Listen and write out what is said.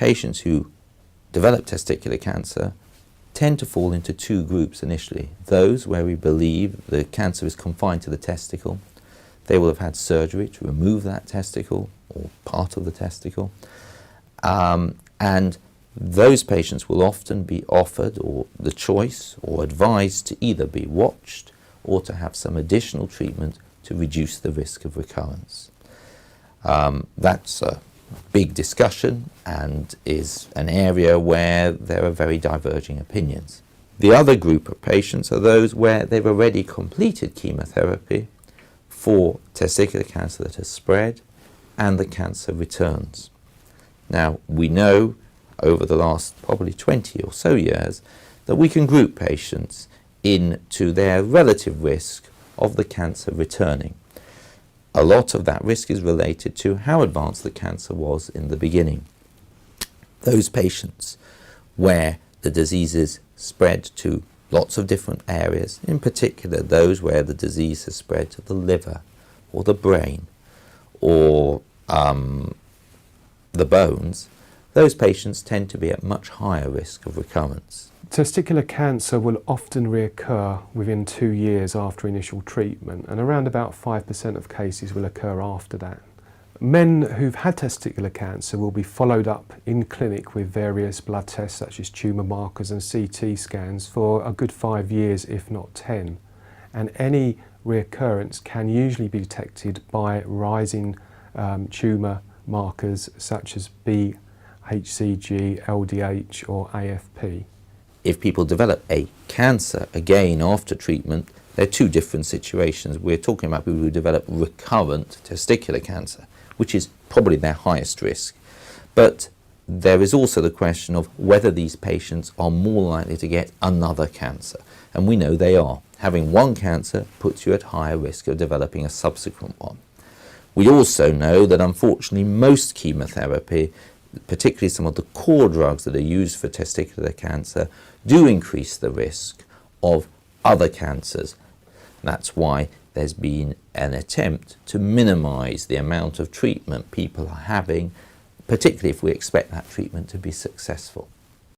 patients who develop testicular cancer tend to fall into two groups initially. Those where we believe the cancer is confined to the testicle. They will have had surgery to remove that testicle or part of the testicle. And those patients will often be offered or the choice or advised to either be watched or to have some additional treatment to reduce the risk of recurrence. That's a big discussion and is an area where there are very diverging opinions. The other group of patients are those where they've already completed chemotherapy for testicular cancer that has spread and the cancer returns. Now, we know over the last probably 20 or so years that we can group patients into their relative risk of the cancer returning. A lot of that risk is related to how advanced the cancer was in the beginning. Those patients where the diseases spread to lots of different areas, in particular those where the disease has spread to the liver or the brain or the bones, those patients tend to be at much higher risk of recurrence. Testicular cancer will often reoccur within 2 years after initial treatment, and around about 5% of cases will occur after that. Men who've had testicular cancer will be followed up in clinic with various blood tests such as tumour markers and CT scans for a good 5 years, if not 10. And any reoccurrence can usually be detected by rising tumour markers such as BHCG, LDH or AFP. If people develop a cancer again after treatment, they're two different situations. We're talking about people who develop recurrent testicular cancer, which is probably their highest risk. But there is also the question of whether these patients are more likely to get another cancer. And we know they are. Having one cancer puts you at higher risk of developing a subsequent one. We also know that unfortunately most chemotherapy, particularly some of the core drugs that are used for testicular cancer, do increase the risk of other cancers. That's why there's been an attempt to minimize the amount of treatment people are having, particularly if we expect that treatment to be successful.